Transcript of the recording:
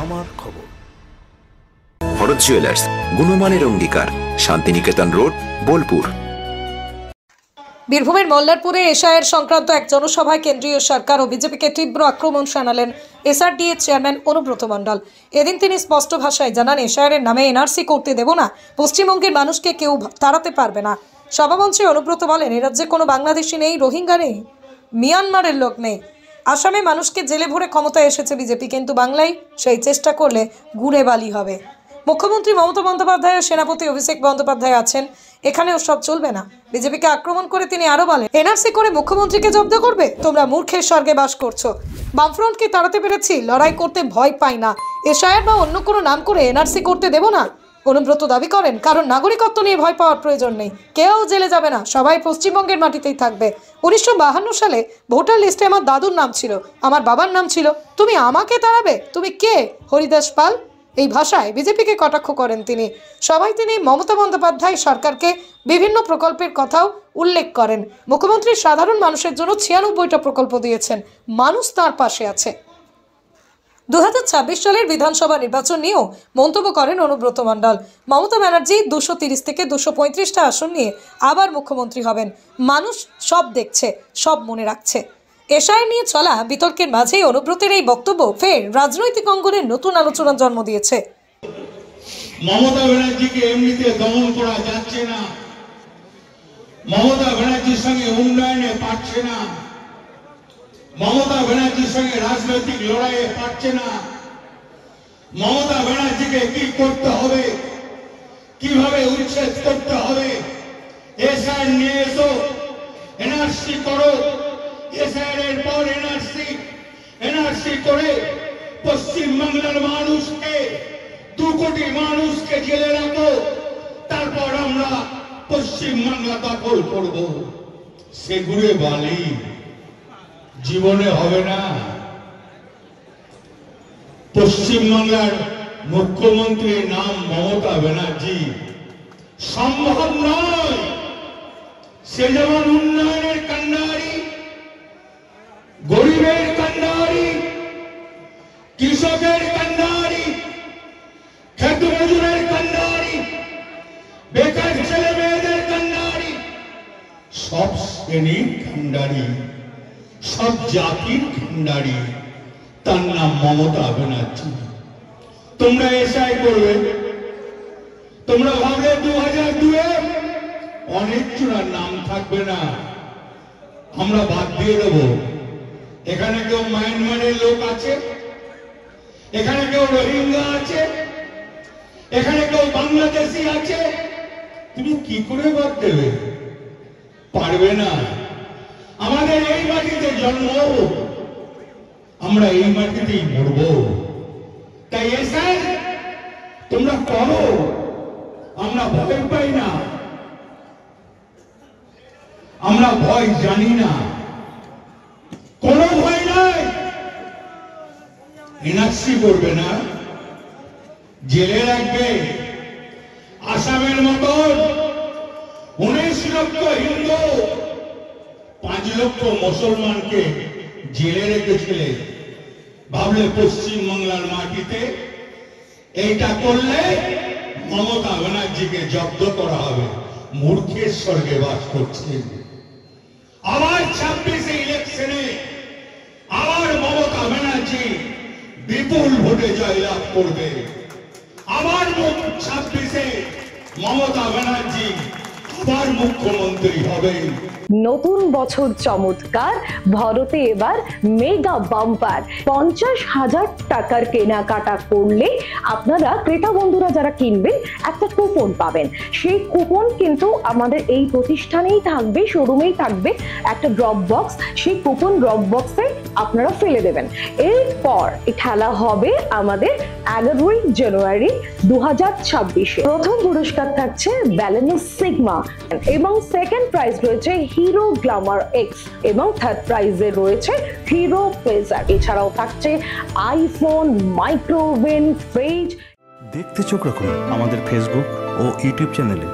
আমার খবর। ভরত জুয়েলার্স, গুণমানের অঙ্গীকার, শান্তিনিকেতন রোড, বোলপুর। বীরভূমের মল্লারপুরে এসআইআর সংক্রান্ত এক জনসভায় কেন্দ্রীয় সরকার ও বিজেপিকে তীব্র আক্রমণ শানালেন এসআরডিএ চেয়ারম্যান অনুব্রত মণ্ডল। এদিন তিনি স্পষ্ট ভাষায় জানান, এসআইআর নামে এনআরসি করতে দেব না, পশ্চিমবঙ্গের মানুষকে কেউ তাড়াতে পারবে না। সভামঞ্চে অনুব্রত বলেন, এ রাজ্যে কোনো বাংলাদেশি নেই, রোহিঙ্গা নেই, মিয়ানমারের লোক নেই। আসামে মানুষকে জেলে ভরে ক্ষমতায় এসেছে বিজেপি, কিন্তু বাংলায় সেই চেষ্টা করলে গুড়ে বালি হবে। মুখ্যমন্ত্রী মমতা বন্দ্যোপাধ্যায় ও সেনাপতি অভিষেক বন্দ্যোপাধ্যায় আছেন, এখানেও সব চলবে না। বিজেপিকে আক্রমণ করে তিনি আরো বলেন, এনআরসি করে মুখ্যমন্ত্রীকে জব্দ করবে? তোমরা মূর্খের স্বর্গে বাস করছো। বামফ্রন্টকে তাড়াতে পেরেছি, লড়াই করতে ভয় পাই না। এসআইআর বা অন্য কোনো নাম করে এনআরসি করতে দেব না। অনুব্রত দাবি করেন, কারণ নাগরিকত্ব নিয়ে ভয় পাওয়ার প্রয়োজন নেই, কেউ জেলে যাবে না, সবাই পশ্চিমবঙ্গের মাটিতেই থাকবে। 1952 সালে ভোটার লিস্টে আমার দাদুর নাম ছিল, আমার বাবার নাম ছিল। তুমি আমাকে তাড়াবে? তুমি কে, হরিদাস পাল? এই ভাষায় বিজেপিকে কটাক্ষ করেন তিনি। সবাই তিনি মমতা বন্দ্যোপাধ্যায় সরকারকে বিভিন্ন প্রকল্পের কথাও উল্লেখ করেন। মুখ্যমন্ত্রী সাধারণ মানুষের জন্য 96টা প্রকল্প দিয়েছেন, মানুষ তার পাশে আছে। 2026 সালের বিধানসভা নির্বাচন নিয়েও মন্তব্য করেন অনুব্রত মণ্ডল। মমতা ব্যানার্জি 230 থেকে 235টা আসন নিয়ে আবার মুখ্যমন্ত্রী হবেন। মানুষ সব দেখছে, সব মনে রাখছে। এসআইআর নিয়ে চলা বিতর্কের মাঝেই অনুব্রতের এই বক্তব্য ফের রাজনৈতিক অঙ্গনে নতুন আলোচনার জন্ম দিয়েছে। মমতা ব্যানার্জিকে এমনিতে দমন করা যাচ্ছে না, মমতা ব্যানার্জির সঙ্গে উন্নয়নে পারছে না, মমতা ব্যানার্জির সঙ্গে রাজনৈতিক লড়াইয়ে পারছে না। মমতা ব্যানার্জিকে কি করতে হবে, কিভাবে উচ্ছেদ করতে হবে, এসআইআর নিয়ে এসো, এনআরসি করো, এসআইআর এর পর এনআরসি করে পশ্চিমবাংলার মানুষকে, 2 কোটি মানুষকে জেলে রাখো, তারপর আমরা পশ্চিমবাংলা দখল করব। সেগুলো বালি জীবনে হবে না। পশ্চিমবাংলার মুখ্যমন্ত্রীর নাম মমতা ব্যানার্জি, সম্ভব নয়। সে যেমন উন্নয়নের কান্ডারি, গরিবের কান্ডারি, কৃষকের কান্ডারি, ক্ষেত মজুরের কান্ডারি, বেকার ছেলে মেয়েদের কান্ডারি, সব শ্রেণীর কান্ডারি, সব জাতির কান্ডারি, তার নাম মমতা ব্যানার্জি। তোমরা এসআই করবে, তোমরা ভাবলে 2002-এ অনেক জনের নাম থাকবে না, আমরা বাদ দিয়ে দেবো। এখানে কেউ মায়ানমারের লোক আছে, এখানে কেউ রোহিঙ্গা আছে, এখানে কেউ বাংলাদেশি আছে, তুমি কি করে বাদ দেবে? পারবে না। আমাদের এই মাটিতে জন্ম, আমরা এই মাটিতেই মরব। তাই এসআই তোমরা করো, আমরা ভয় পাই না, আমরা ভয় জানি না, কোনো ভয় নাই। এনআরসি করবে না, জেলে রাখবে। আসামের মতন 19 লক্ষ হিন্দু, 5 লক্ষ মুসলমানকে জেলে রেখেছিলে। ভাবলে পশ্চিমবাংলার মাটিতে এইটা করলে মমতা ব্যানার্জিকে জব্দ করা হবে। মূর্খের স্বর্গে বাস করছেন। আবার 26 ইলেকশনে আবার মমতা ব্যানার্জি বিপুল ভোটে জয়লাভ করবে। আবার 26-এ মমতা ব্যানার্জি আবার মুখ্যমন্ত্রী হবেন। নতুন বছর চমৎকার, ভরতে এবার মেগা বাম্পার। 50,000 টাকার কেনাকাটা করলে আপনারা ক্রেতা বন্ধুরা যারা কিনবেন একটা কুপন পাবেন। সেই কুপন কিন্তু আমাদের এই প্রতিষ্ঠানেই থাকবে, শোরুমেই থাকবে একটা ড্রপ বক্স। সেই কুপন ড্রপ বক্সে আপনারা ফেলে দেবেন। এরপর খেলা হবে আমাদের 11ই জানুয়ারি 2026-এ। প্রথম পুরস্কার থাকছে ব্যালেনো সিগমা এবং সেকেন্ড প্রাইজ রয়েছে হিরো গ্ল্যামার এক্স এবং থার্ড প্রাইজে রয়েছে হিরো প্লেজার। এছাড়াও থাকছে আইফোন, মাইক্রোওভেন, ফ্রিজ। দেখতে চোখ রাখুন আমাদের ফেসবুক ও ইউটিউব চ্যানেলে।